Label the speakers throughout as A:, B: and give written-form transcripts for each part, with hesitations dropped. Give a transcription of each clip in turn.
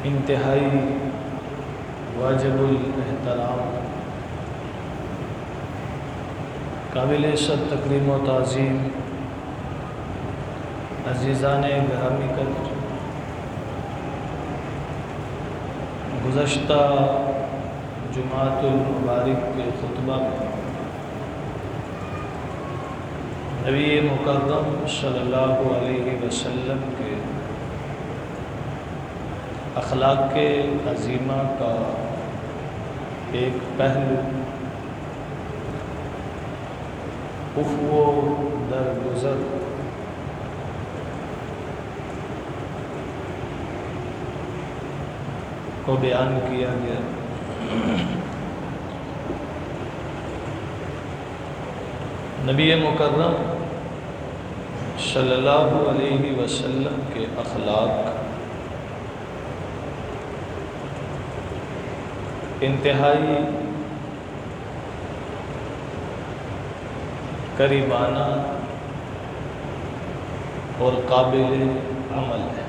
A: انتہائی واجب الاحترام قابل عزت تکریم و تعظیم عزیزان گرامی قدر، گزشتہ جمعۃ المبارک کے خطبہ میں نبی مکرم صلی اللہ علیہ وسلم کے اخلاق عظیمہ کا ایک پہلو عفو درگزر کو بیان کیا گیا۔ نبی مکرم صلی اللہ علیہ وسلم کے اخلاق انتہائی قریبانہ اور قابل عمل ہے۔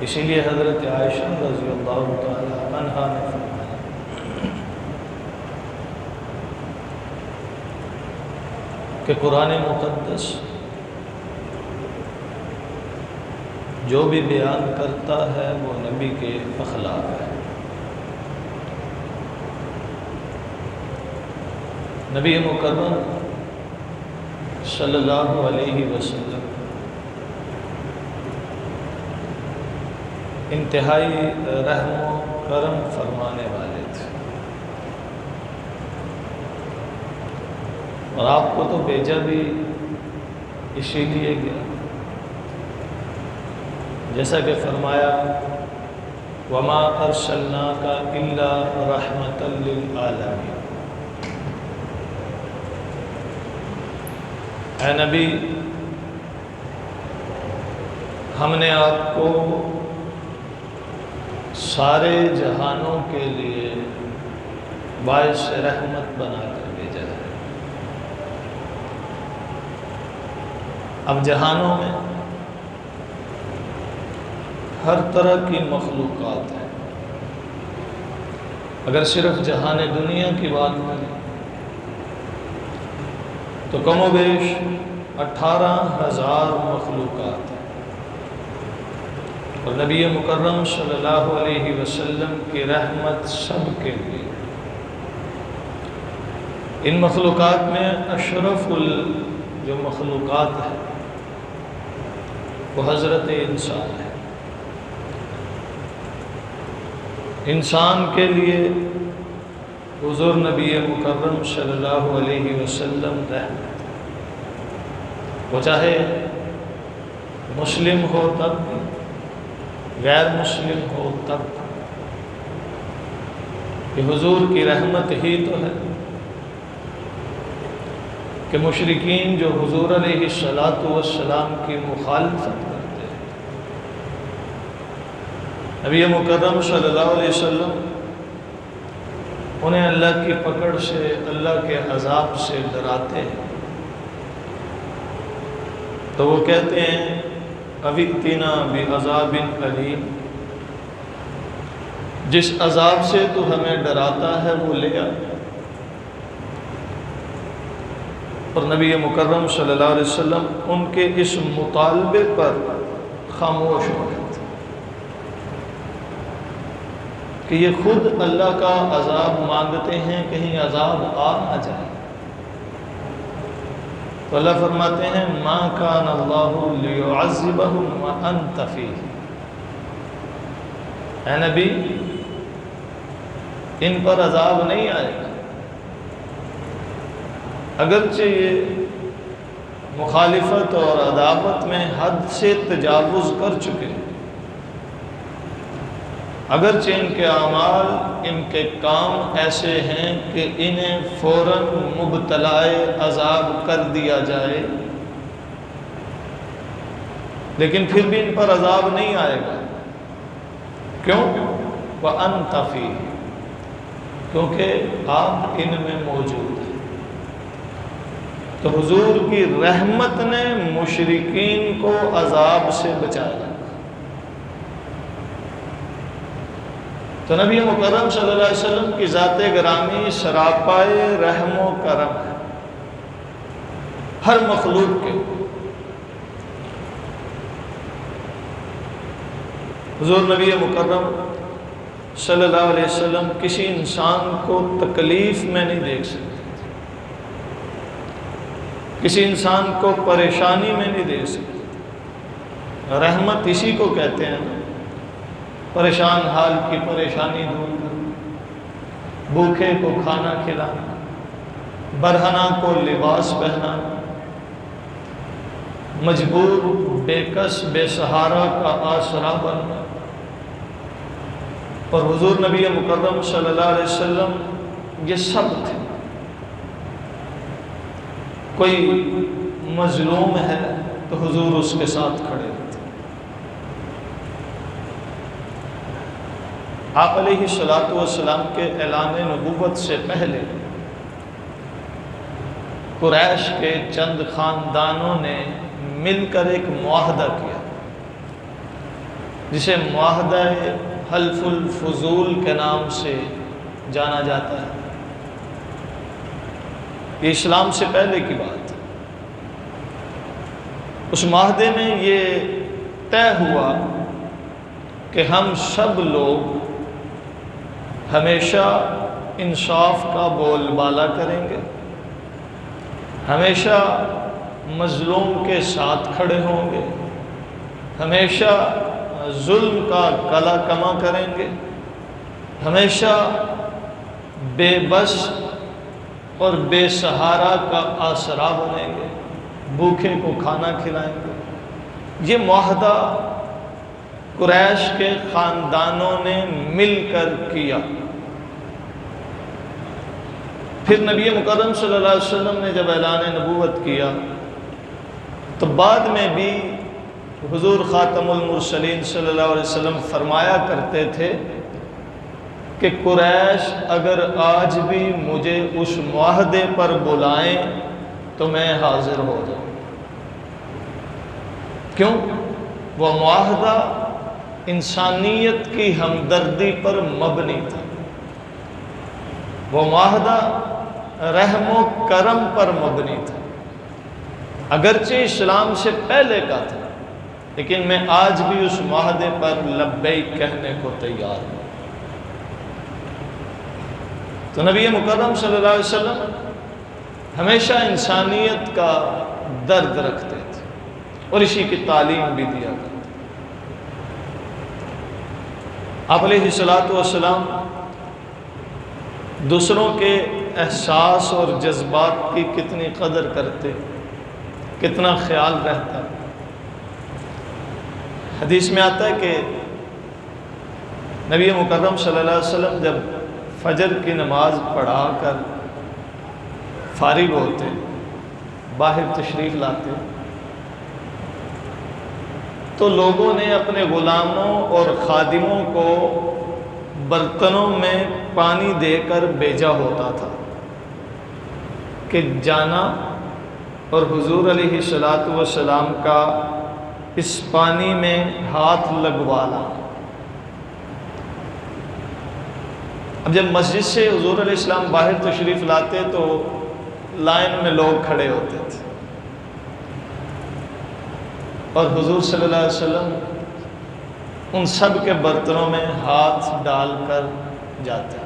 A: اسی لیے حضرت عائشہ رضی اللہ تعالی عنہا نے فرمایا کہ قرآن مقدس جو بھی بیان کرتا ہے وہ نبی کے اخلاق ہے۔ نبی مکرم صلی اللہ علیہ وسلم انتہائی رحم و کرم فرمانے والے تھے، اور آپ کو تو بھیجا بھی اسی لیے گیا، جیسا کہ فرمایا وَمَا أَرْسَلْنَاكَ إِلَّا رَحْمَةً لِلْعَالَمِينَ۔ اے نبی، ہم نے آپ کو سارے جہانوں کے لیے باعث رحمت بنا کر بھیجا ہے۔ اب جہانوں میں ہر طرح کی مخلوقات ہیں۔ اگر صرف جہان دنیا کی بات کریں تو کم و بیش 18,000 مخلوقات ہیں، اور نبی مکرم صلی اللہ علیہ وسلم کی رحمت سب کے لیے۔ ان مخلوقات میں اشرف جو مخلوقات ہیں وہ حضرت انسان ہے۔ انسان کے لیے حضور نبی مکرم صلی اللہ علیہ وسلم رحمت، وہ چاہے مسلم ہو تب بھی، غیر مسلم ہو تب بھی، کہ حضور کی رحمت ہی تو ہے کہ مشرکین جو حضور علیہ الصلاۃ کی مخالفت کرتے ہیں، نبی مکرم صلی اللہ علیہ وسلم انہیں اللہ کی پکڑ سے، اللہ کے عذاب سے ڈراتے ہیں، تو وہ کہتے ہیں اَوِئْتِنَا بِعَذَابٍ أَلِيمٍ، جس عذاب سے تو ہمیں ڈراتا ہے وہ لے آ۔ اور نبی مکرم صلی اللہ علیہ وسلم ان کے اس مطالبے پر خاموش ہو گئے تھے کہ یہ خود اللہ کا عذاب مانگتے ہیں، کہیں عذاب آ نہ جائے۔ تو اللہ فرماتے ہیں مَا كَانَ اللَّهُ لِيُعَذِّبَهُمْ وَأَنْتَ فِيهِمْ، اے نبی ان پر عذاب نہیں آئے گا، اگرچہ یہ مخالفت اور عداوت میں حد سے تجاوز کر چکے، اگرچہ ان کے اعمال، ان کے کام ایسے ہیں کہ انہیں فوراً مبتلائے عذاب کر دیا جائے، لیکن پھر بھی ان پر عذاب نہیں آئے گا۔ کیوں؟ وَأَنْتَ فِيهِ، کیونکہ آپ ان میں موجود ہیں۔ تو حضور کی رحمت نے مشرکین کو عذاب سے بچایا۔ تو نبی مکرم صلی اللہ علیہ وسلم کی ذات گرامی سراپائے رحم و کرم ہے ہر مخلوق کے۔ حضور نبی مکرم صلی اللہ علیہ وسلم کسی انسان کو تکلیف میں نہیں دیکھ سکتے، کسی انسان کو پریشانی میں نہیں دیکھ سکتے۔ رحمت اسی کو کہتے ہیں، پریشان حال کی پریشانی دور کرنا، بھوکے کو کھانا کھلانا، برہنہ کو لباس پہنانا، مجبور بے کس بے سہارا کا آسرا بننا۔ اور حضور نبی مکرم صلی اللہ علیہ وسلم یہ سب تھے۔ کوئی مظلوم ہے تو حضور اس کے ساتھ کھڑے ہوتے۔ آپ علیہ الصلوۃ والسلام کے اعلان نبوت سے پہلے قریش کے چند خاندانوں نے مل کر ایک معاہدہ کیا جسے معاہدہ حلف الفضول کے نام سے جانا جاتا ہے۔ یہ اسلام سے پہلے کی بات ہے۔ اس معاہدے میں یہ طے ہوا کہ ہم سب لوگ ہمیشہ انصاف کا بول بالا کریں گے، ہمیشہ مظلوم کے ساتھ کھڑے ہوں گے، ہمیشہ ظلم کا کلا کما کریں گے، ہمیشہ بے بس اور بے سہارا کا آسرا بنیں گے، بھوکے کو کھانا کھلائیں گے۔ یہ معاہدہ قریش کے خاندانوں نے مل کر کیا۔ پھر نبی مکرم صلی اللہ علیہ وسلم نے جب اعلان نبوت کیا تو بعد میں بھی حضور خاتم المرسلین صلی اللہ علیہ وسلم فرمایا کرتے تھے کہ قریش اگر آج بھی مجھے اس معاہدے پر بلائیں تو میں حاضر ہو جاؤں۔ کیوں؟ وہ معاہدہ انسانیت کی ہمدردی پر مبنی تھا، وہ معاہدہ رحم و کرم پر مبنی تھا۔ اگرچہ اسلام سے پہلے کا تھا لیکن میں آج بھی اس معاہدے پر لبیک کہنے کو تیار ہوں۔ تو نبی مکرم صلی اللہ علیہ وسلم ہمیشہ انسانیت کا درد رکھتے تھے اور اسی کی تعلیم بھی دیا کرتے۔ آپ علیہ الصلوۃ والسلام دوسروں کے احساس اور جذبات کی کتنی قدر کرتے، کتنا خیال رہتا۔ حدیث میں آتا ہے کہ نبی مکرم صلی اللہ علیہ وسلم جب فجر کی نماز پڑھا کر فارغ ہوتے، باہر تشریف لاتے تو لوگوں نے اپنے غلاموں اور خادموں کو برتنوں میں پانی دے کر بھیجا ہوتا تھا کہ جانا اور حضور علیہ الصلوۃ والسلام کا اس پانی میں ہاتھ لگوانا۔ اب جب مسجد سے حضور علیہ السلام باہر تشریف لاتے تو لائن میں لوگ کھڑے ہوتے تھے اور حضور صلی اللہ علیہ وسلم ان سب کے برتنوں میں ہاتھ ڈال کر جاتے۔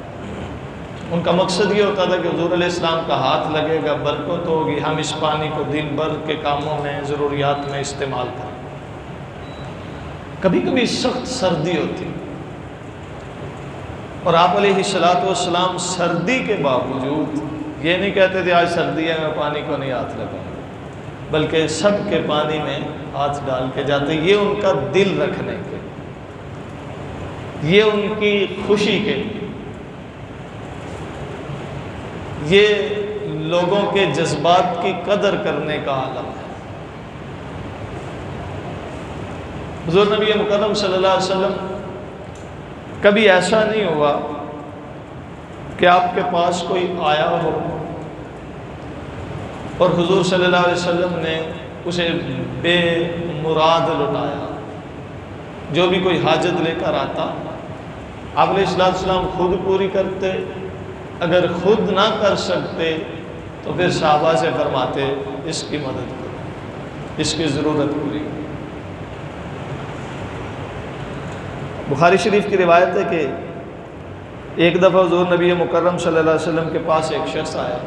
A: ان کا مقصد یہ ہوتا تھا کہ حضور علیہ السلام کا ہاتھ لگے گا، برکت ہوگی، ہم اس پانی کو دن بھر کے کاموں میں ضروریات میں استعمال کریں۔ کبھی کبھی سخت سردی ہوتی اور آپ علیہ الصلوۃ والسلام سردی کے باوجود یہ نہیں کہتے تھے آج سردی ہے میں پانی کو نہیں ہاتھ لگاؤں، بلکہ سب کے پانی میں ہاتھ ڈال کے جاتے۔ یہ ان کا دل رکھنے کے، یہ ان کی خوشی کے، یہ لوگوں کے جذبات کی قدر کرنے کا عالم ہے۔ حضور نبی مکرم صلی اللہ علیہ وسلم کبھی ایسا نہیں ہوا کہ آپ کے پاس کوئی آیا ہو اور حضور صلی اللہ علیہ وسلم نے اسے بے مراد لٹایا۔ جو بھی کوئی حاجت لے کر آتا، آپ علیہ السلام خود پوری کرتے، اگر خود نہ کر سکتے تو پھر صحابہ سے فرماتے اس کی مدد کرو، اس کی ضرورت پوری کرو۔ بخاری شریف کی روایت ہے کہ ایک دفعہ حضور نبی مکرم صلی اللہ علیہ وسلم کے پاس ایک شخص آیا،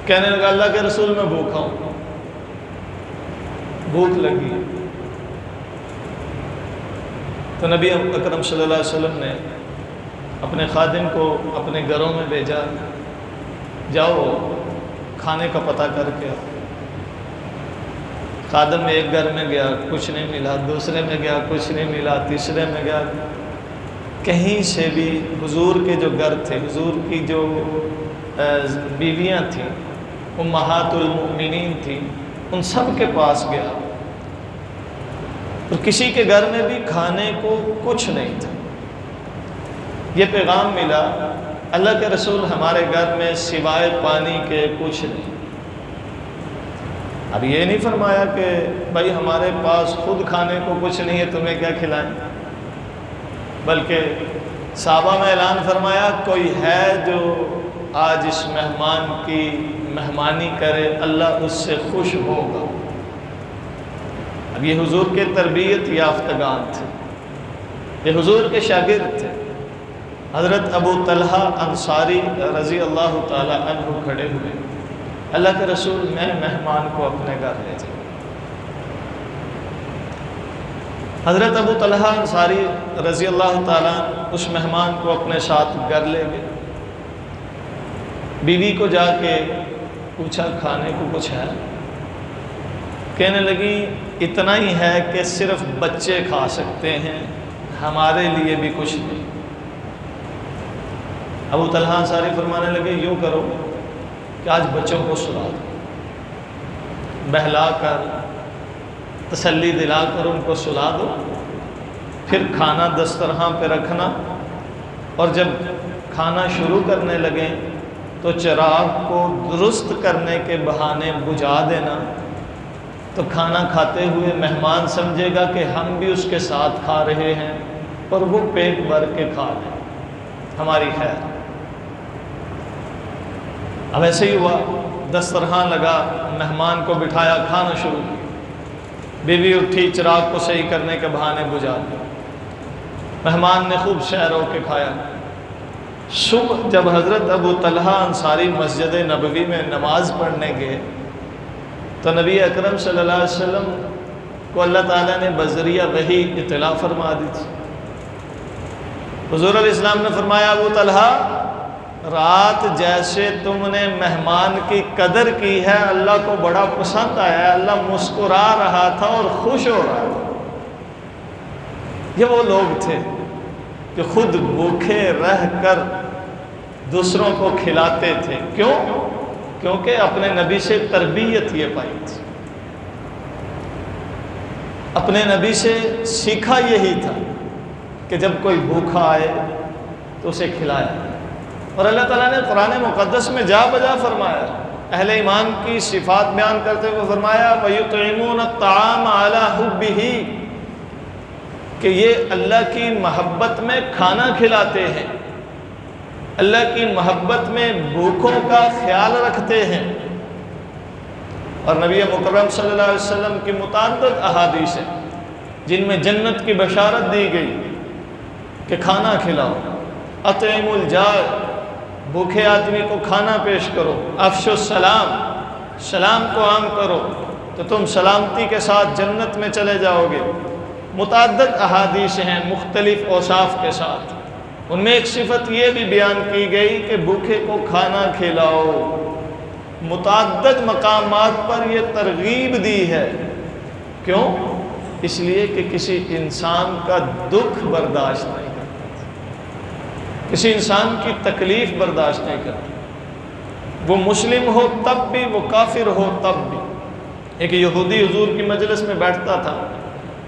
A: کہنے لگا اللہ کے رسول میں بھوکا ہوں، بھوک لگی۔ تو نبی اکرم صلی اللہ علیہ وسلم نے اپنے خادم کو اپنے گھروں میں بھیجا، جاؤ کھانے کا پتہ کر کے آؤ۔ خادم ایک گھر میں گیا، کچھ نہیں ملا، دوسرے میں گیا، کچھ نہیں ملا، تیسرے میں گیا، کہیں سے بھی حضور کے جو گھر تھے، حضور کی جو بیویاں تھیں، امہات المؤمنین تھیں، ان سب کے پاس گیا، اور کسی کے گھر میں بھی کھانے کو کچھ نہیں تھا۔ یہ پیغام ملا، اللہ کے رسول ہمارے گھر میں سوائے پانی کے کچھ نہیں۔ اب یہ نہیں فرمایا کہ بھائی ہمارے پاس خود کھانے کو کچھ نہیں ہے، تمہیں کیا کھلائیں، بلکہ صحابہ میں اعلان فرمایا کوئی ہے جو آج اس مہمان کی مہمانی کرے، اللہ اس سے خوش ہوگا۔ اب یہ حضور کے تربیت یافتگان تھے، یہ حضور کے شاگرد تھے۔ حضرت ابو طلحہ انصاری رضی اللہ تعالی عنہ کھڑے ہوئے، اللہ کے رسول میں مہمان کو اپنے گھر لے جاؤں۔ حضرت ابو طلحہ انصاری رضی اللہ تعالیٰ اس مہمان کو اپنے ساتھ گھر لے گئے۔ بیوی کو جا کے پوچھا کھانے کو کچھ ہے؟ کہنے لگی اتنا ہی ہے کہ صرف بچے کھا سکتے ہیں، ہمارے لیے بھی کچھ نہیں۔ ابو طلحہ انصاری فرمانے لگے یوں کرو کہ آج بچوں کو سلا دو، بہلا کر تسلی دلا کر ان کو سلا دو، پھر کھانا دسترخوان پہ رکھنا، اور جب کھانا شروع کرنے لگیں تو چراغ کو درست کرنے کے بہانے بجھا دینا، تو کھانا کھاتے ہوئے مہمان سمجھے گا کہ ہم بھی اس کے ساتھ کھا رہے ہیں، اور وہ پیٹ بھر کے کھا لیں، ہماری خیر۔ اب ایسے ہی ہوا، دسترخوان لگا، مہمان کو بٹھایا، کھانا شروع کیا، بیوی اٹھی، چراغ کو صحیح کرنے کے بہانے بجھا دیا، مہمان نے خوب سیر ہو کے کھایا۔ صبح جب حضرت ابو طلحہ انصاری مسجد نبوی میں نماز پڑھنے گئے تو نبی اکرم صلی اللہ علیہ وسلم کو اللہ تعالیٰ نے بذریعہ وحی اطلاع فرما دی تھی۔ حضور علیہ السلام نے فرمایا ابو طلحہ، رات جیسے تم نے مہمان کی قدر کی ہے، اللہ کو بڑا پسند آیا ہے، اللہ مسکرا رہا تھا اور خوش ہو رہا تھا۔ یہ وہ لوگ تھے کہ خود بھوکے رہ کر دوسروں کو کھلاتے تھے، کیوں؟ کیونکہ اپنے نبی سے تربیت یہ پائی تھی، اپنے نبی سے سیکھا یہی تھا کہ جب کوئی بھوکا آئے تو اسے کھلایا۔ اور اللہ تعالیٰ نے قرآن مقدس میں جا بجا فرمایا، اہل ایمان کی صفات بیان کرتے ہوئے فرمایا وَيُطْعِمُونَ الطَّعَامَ عَلَىٰ حُبِّهِ، کہ یہ اللہ کی محبت میں کھانا کھلاتے ہیں، اللہ کی محبت میں بھوکوں کا خیال رکھتے ہیں۔ اور نبی مکرم صلی اللہ علیہ وسلم کی متعدد احادیث ہیں جن میں جنت کی بشارت دی گئی کہ کھانا کھلاؤ، اطعموا الجائع، بھوکے آدمی کو کھانا پیش کرو، افشوا السلام، سلام کو عام کرو تو تم سلامتی کے ساتھ جنت میں چلے جاؤ گے۔ متعدد احادیث ہیں مختلف اوصاف کے ساتھ، ان میں ایک صفت یہ بھی بیان کی گئی کہ بھوکے کو کھانا کھلاؤ۔ متعدد مقامات پر یہ ترغیب دی ہے، کیوں؟ اس لیے کہ کسی انسان کا دکھ برداشت نہیں کرتا، کسی انسان کی تکلیف برداشت نہیں کرتا، وہ مسلم ہو تب بھی، وہ کافر ہو تب بھی۔ ایک یہودی حضور کی مجلس میں بیٹھتا تھا،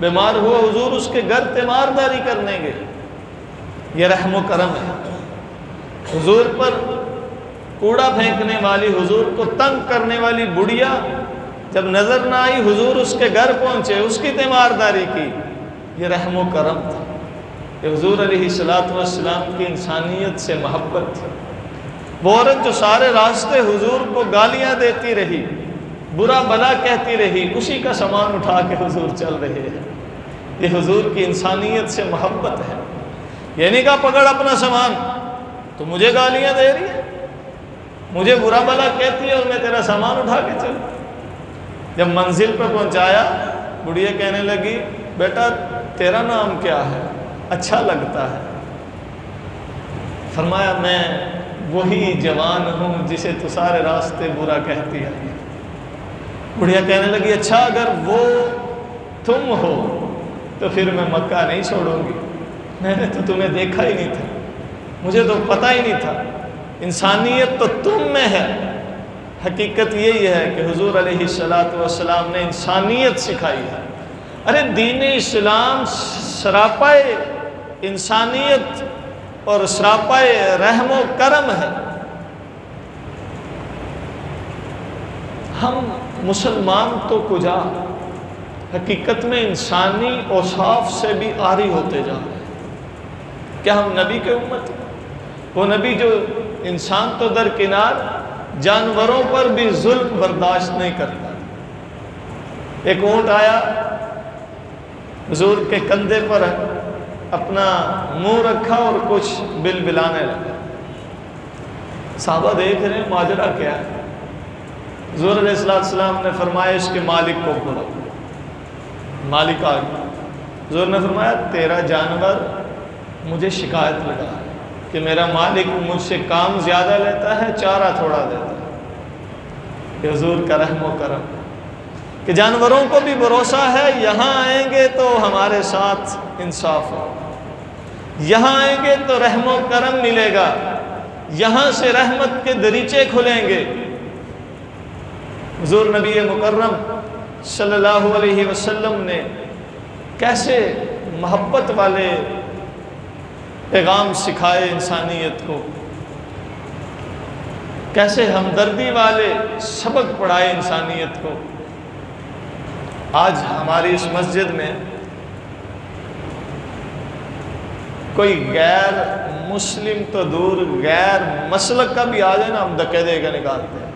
A: بیمار ہوا، حضور اس کے گھر تیمارداری کرنے گئے۔ یہ رحم و کرم ہے، حضور پر کوڑا پھینکنے والی، حضور کو تنگ کرنے والی بڑھیا جب نظر نہ آئی، حضور اس کے گھر پہنچے، اس کی تیمارداری کی، یہ رحم و کرم تھا۔ کہ حضور علیہ السلام کی انسانیت سے محبت تھی۔ وہ عورت جو سارے راستے حضور کو گالیاں دیتی رہی، برا بلا کہتی رہی، اسی کا سامان اٹھا کے حضور چل رہے ہیں۔ یہ حضور کی انسانیت سے محبت ہے۔ یہ نہیں کہا پکڑ اپنا سامان، تو مجھے گالیاں دے رہی ہے، مجھے برا بلا کہتی ہے اور میں تیرا سامان اٹھا کے چلوں۔ جب منزل پہ پہنچایا، بڑھیا کہنے لگی بیٹا تیرا نام کیا ہے، اچھا لگتا ہے۔ فرمایا میں وہی جوان ہوں جسے تو سارے راستے برا کہتی ہے۔ بڑھیا کہنے لگی اچھا اگر وہ تم ہو تو پھر میں مکہ نہیں چھوڑوں گی، میں نے تو تمہیں دیکھا ہی نہیں تھا، مجھے تو پتہ ہی نہیں تھا، انسانیت تو تم میں ہے۔ حقیقت یہی ہے کہ حضور علیہ السلام نے انسانیت سکھائی ہے۔ ارے دین اسلام سراپائے انسانیت اور سراپائے رحم و کرم ہے۔ ہم مسلمان تو کجا، حقیقت میں انسانی اوصاف سے بھی عاری ہوتے جا رہے ہیں۔ کیا ہم نبی کے امت ہیں؟ وہ نبی جو انسان تو درکنار، جانوروں پر بھی ظلم برداشت نہیں کرتا۔ ایک اونٹ آیا، حضور کے کندھے پر اپنا منہ رکھا اور کچھ بلبلانے لگا۔ صحابہ دیکھ رہے ہیں ماجرا کیا ہے۔ حضور علیہ السلام نے فرمایا اس کے مالک کو بلاؤ۔ مالک آ گیا۔ حضور نے فرمایا تیرا جانور مجھے شکایت لگا ہے کہ میرا مالک مجھ سے کام زیادہ لیتا ہے، چارہ تھوڑا دیتا ہے۔ کہ حضور کا رحم و کرم کہ جانوروں کو بھی بھروسہ ہے، یہاں آئیں گے تو ہمارے ساتھ انصاف ہو، یہاں آئیں گے تو رحم و کرم ملے گا، یہاں سے رحمت کے دریچے کھلیں گے۔ حضور نبی مکرم صلی اللہ علیہ وسلم نے کیسے محبت والے پیغام سکھائے انسانیت کو، کیسے ہمدردی والے سبق پڑھائے انسانیت کو۔ آج ہماری اس مسجد میں کوئی غیر مسلم تو دور، غیر مسلک کا بھی آ جائے نا، ہم دھکے دے کے نکالتے ہیں۔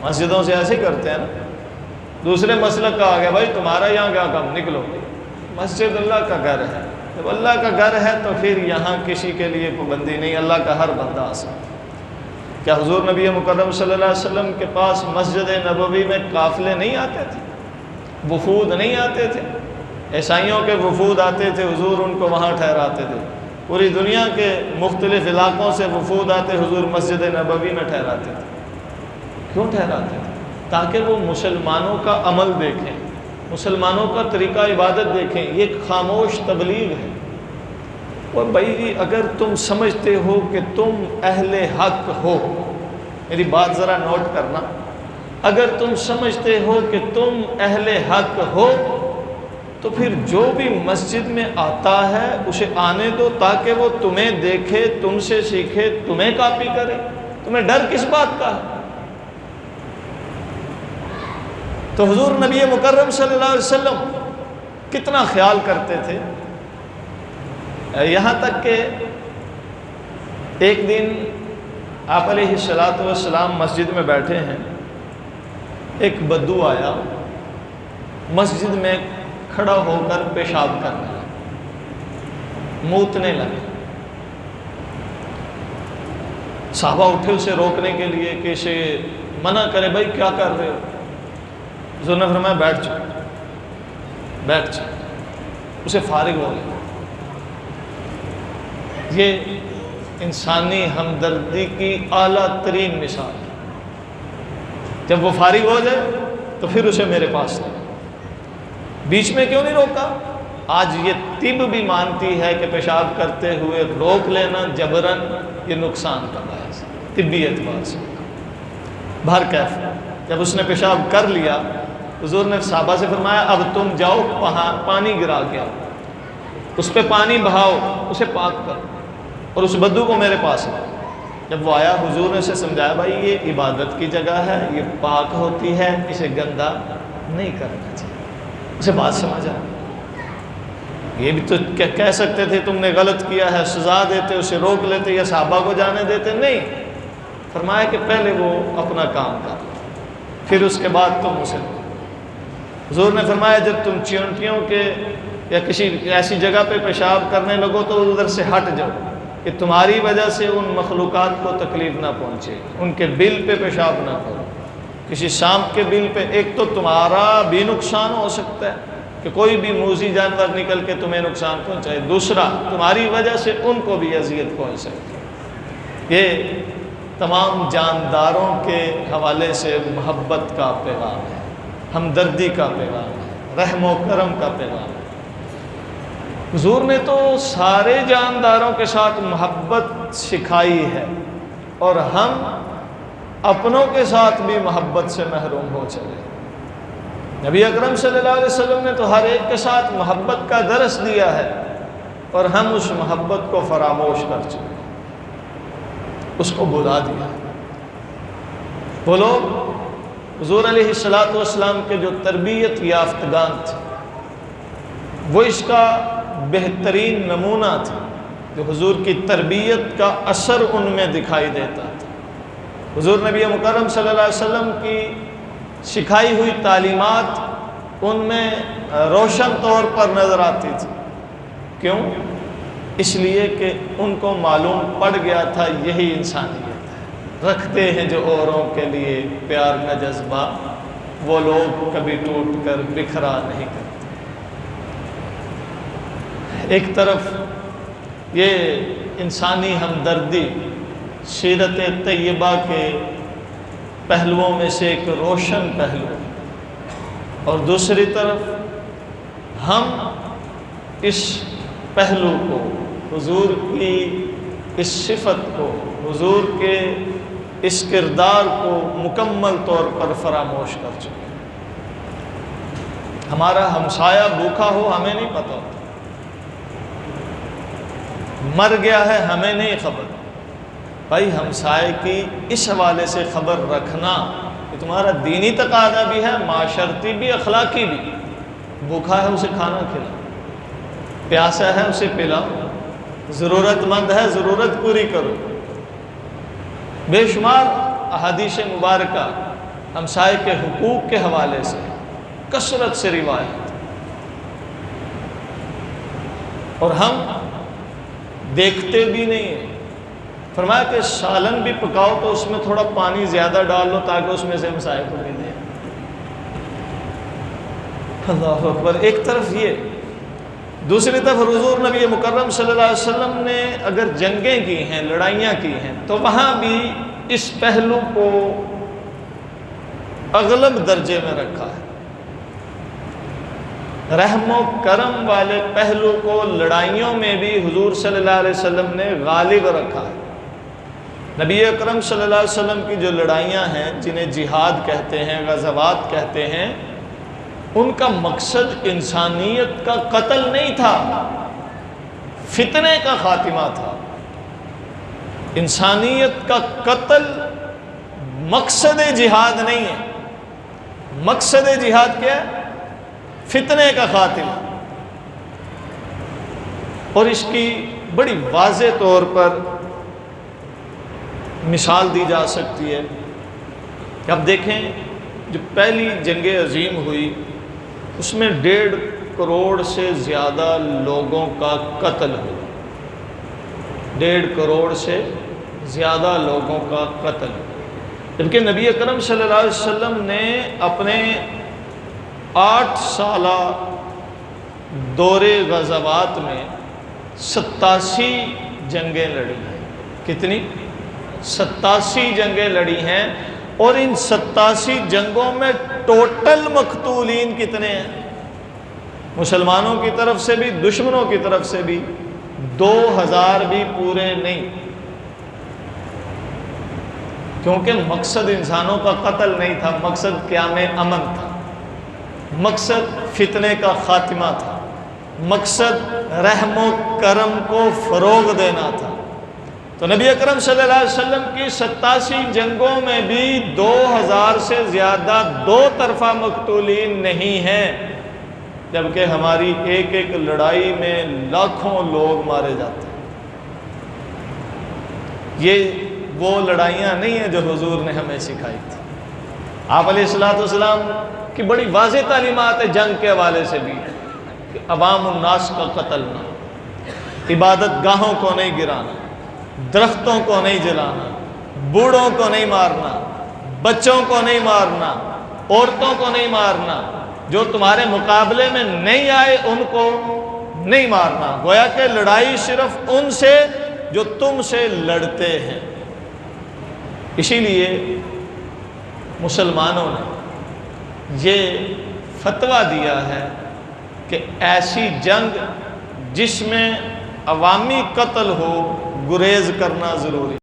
A: مسجدوں سے ایسے کرتے ہیں نا، دوسرے مسلک کا آ گیا، بھائی تمہارا یہاں کیا کام، نکلو۔ مسجد اللہ کا گھر ہے، جب اللہ کا گھر ہے تو پھر یہاں کسی کے لیے پابندی نہیں، اللہ کا ہر بندہ آ سکتا۔ کیا حضور نبی مکرم صلی اللہ علیہ وسلم کے پاس مسجد نبوی میں قافلے نہیں آتے تھے، وفود نہیں آتے تھے؟ عیسائیوں کے وفود آتے تھے، حضور ان کو وہاں ٹھہراتے تھے۔ پوری دنیا کے مختلف علاقوں سے وفود آتے، حضور مسجد نبوی میں ٹھہراتے تھے۔ کیوں ٹھہراتے تھے؟ تاکہ وہ مسلمانوں کا عمل دیکھیں، مسلمانوں کا طریقہ عبادت دیکھیں۔ یہ ایک خاموش تبلیغ ہے۔ اور بھائی اگر تم سمجھتے ہو کہ تم اہل حق ہو، میری بات ذرا نوٹ کرنا، اگر تم سمجھتے ہو کہ تم اہل حق ہو تو پھر جو بھی مسجد میں آتا ہے اسے آنے دو، تاکہ وہ تمہیں دیکھے، تم سے سیکھے، تمہیں کاپی کرے۔ تمہیں ڈر کس بات کا ہے؟ تو حضور نبی مکرم صلی اللہ علیہ وسلم کتنا خیال کرتے تھے، یہاں تک کہ ایک دن آپ علیہ السلام مسجد میں بیٹھے ہیں، ایک بدو آیا، مسجد میں کھڑا ہو کر پیشاب کرنے لگا، موتنے لگے۔ صحابہ اٹھے اسے روکنے کے لیے کہ اسے منع کرے، بھائی کیا کر رہے ہو؟ حضور نے فرمایا بیٹھ جاؤ، بیٹھ جاؤ، اسے فارغ ہو گیا۔ یہ انسانی ہمدردی کی اعلیٰ ترین مثال ہے۔ جب وہ فارغ ہو جائے تو پھر اسے میرے پاس لے۔ بیچ میں کیوں نہیں روکا؟ آج یہ طب بھی مانتی ہے کہ پیشاب کرتے ہوئے روک لینا جبراً یہ نقصان کا باعث ہے، طبی اعتبار سے۔ بہر کیف جب اس نے پیشاب کر لیا، حضور نے صحابہ سے فرمایا اب تم جاؤ پانی گرا کے آؤ، اس پہ پانی بہاؤ، اسے پاک کرو اور اس بدو کو میرے پاس لاؤ۔ جب وہ آیا حضور نے اسے سمجھایا بھائی یہ عبادت کی جگہ ہے، یہ پاک ہوتی ہے، اسے گندا نہیں کرنا چاہیے، اسے بات سمجھ آ۔ یہ بھی تو کہہ سکتے تھے تم نے غلط کیا ہے، سزا دیتے، اسے روک لیتے یا صحابہ کو جانے دیتے، نہیں، فرمایا کہ پہلے وہ اپنا کام کر پھر اس کے بعد تم اسے۔ حضور نے فرمایا جب تم چیونٹیوں کے یا کسی ایسی جگہ پہ پیشاب کرنے لگو تو ادھر سے ہٹ جاؤ کہ تمہاری وجہ سے ان مخلوقات کو تکلیف نہ پہنچے، ان کے بل پہ پیشاب نہ کرو، کسی سانپ کے بل پہ۔ ایک تو تمہارا بھی نقصان ہو سکتا ہے کہ کوئی بھی موذی جانور نکل کے تمہیں نقصان پہنچائے، دوسرا تمہاری وجہ سے ان کو بھی اذیت پہنچ سکتی ہے۔ یہ تمام جانداروں کے حوالے سے محبت کا پیغام ہے، ہمدردی کا پیغام ہے، رحم و کرم کا پیغام ہے۔ حضور نے تو سارے جانداروں کے ساتھ محبت سکھائی ہے، اور ہم اپنوں کے ساتھ بھی محبت سے محروم ہو چلے۔ نبی اکرم صلی اللہ علیہ وسلم نے تو ہر ایک کے ساتھ محبت کا درس دیا ہے، اور ہم اس محبت کو فراموش کر چکے، اس کو بھلا دیا۔ وہ لوگ حضور علیہ السلام کے جو تربیت یافتگان تھے، وہ اس کا بہترین نمونہ تھے، جو حضور کی تربیت کا اثر ان میں دکھائی دیتا تھا۔ حضور نبی مکرم صلی اللہ علیہ وسلم کی سکھائی ہوئی تعلیمات ان میں روشن طور پر نظر آتی تھی۔ کیوں؟ اس لیے کہ ان کو معلوم پڑ گیا تھا یہی انسانیت ہے، رکھتے ہیں جو اوروں کے لیے پیار کا جذبہ، وہ لوگ کبھی ٹوٹ کر بکھرا نہیں کرتے۔ ایک طرف یہ انسانی ہمدردی سیرت طیبہ کے پہلوؤں میں سے ایک روشن پہلو، اور دوسری طرف ہم اس پہلو کو، حضور کی اس صفت کو، حضور کے اس کردار کو مکمل طور پر فراموش کر چکے ہیں۔ ہمارا ہمسایہ بھوکا ہو ہمیں نہیں پتہ ہوتا، مر گیا ہے ہمیں نہیں خبر۔ بھائی ہمسائے کی اس حوالے سے خبر رکھنا کہ تمہارا دینی تقاضا بھی ہے، معاشرتی بھی، اخلاقی بھی۔ بھوکا ہے اسے کھانا کھلاؤ، پیاسا ہے اسے پلاؤ، ضرورت مند ہے ضرورت پوری کرو۔ بے شمار احادیث مبارکہ ہمسائے کے حقوق کے حوالے سے کثرت سے روایت، اور ہم دیکھتے بھی نہیں ہیں۔ فرمایا کہ سالن بھی پکاؤ تو اس میں تھوڑا پانی زیادہ ڈال لو تاکہ اس میں سے ہمسائے کو بھی دیں۔ اللہ اکبر۔ ایک طرف یہ، دوسری طرف حضور نبی مکرم صلی اللہ علیہ وسلم نے اگر جنگیں کی ہیں، لڑائیاں کی ہیں، تو وہاں بھی اس پہلو کو اغلب درجے میں رکھا ہے۔ رحم و کرم والے پہلو کو لڑائیوں میں بھی حضور صلی اللہ علیہ وسلم نے غالب رکھا ہے۔ نبی اکرم صلی اللہ علیہ وسلم کی جو لڑائیاں ہیں، جنہیں جہاد کہتے ہیں، غزوات کہتے ہیں، ان کا مقصد انسانیت کا قتل نہیں تھا، فتنے کا خاتمہ تھا۔ انسانیت کا قتل مقصد جہاد نہیں ہے۔ مقصد جہاد کیا ہے؟ فتنے کا خاتمہ۔ اور اس کی بڑی واضح طور پر مثال دی جا سکتی ہے کہ اب دیکھیں جو پہلی جنگ عظیم ہوئی، اس میں 1.5 کروڑ سے زیادہ لوگوں کا قتل ہوا۔ 1.5 کروڑ سے زیادہ لوگوں کا قتل، جبکہ نبی اکرم صلی اللہ علیہ وسلم نے اپنے 8 سالہ دور غزوات میں 87 جنگیں لڑی ہیں۔ کتنی؟ 87 جنگیں لڑی ہیں، اور ان 87 جنگوں میں ٹوٹل مقتولین کتنے ہیں؟ مسلمانوں کی طرف سے بھی دشمنوں کی طرف سے بھی 2000 بھی پورے نہیں، کیونکہ مقصد انسانوں کا قتل نہیں تھا، مقصد قیام امن تھا، مقصد فتنے کا خاتمہ تھا، مقصد رحم و کرم کو فروغ دینا تھا۔ تو نبی اکرم صلی اللہ علیہ وسلم کی 87 جنگوں میں بھی 2000 سے زیادہ دو طرفہ مقتولین نہیں ہیں، جبکہ ہماری ایک ایک لڑائی میں لاکھوں لوگ مارے جاتے ہیں۔ یہ وہ لڑائیاں نہیں ہیں جو حضور نے ہمیں سکھائی تھی۔ آپ علیہ السلام کی بڑی واضح تعلیمات ہے جنگ کے حوالے سے بھی کہ عوام الناس کا قتل نہ، عبادت گاہوں کو نہیں گرانا، درختوں کو نہیں جلانا، بوڑھوں کو نہیں مارنا، بچوں کو نہیں مارنا، عورتوں کو نہیں مارنا، جو تمہارے مقابلے میں نہیں آئے ان کو نہیں مارنا۔ گویا کہ لڑائی صرف ان سے جو تم سے لڑتے ہیں۔ اسی لیے مسلمانوں نے یہ فتویٰ دیا ہے کہ ایسی جنگ جس میں عوامی قتل ہو، گریز کرنا ضروری۔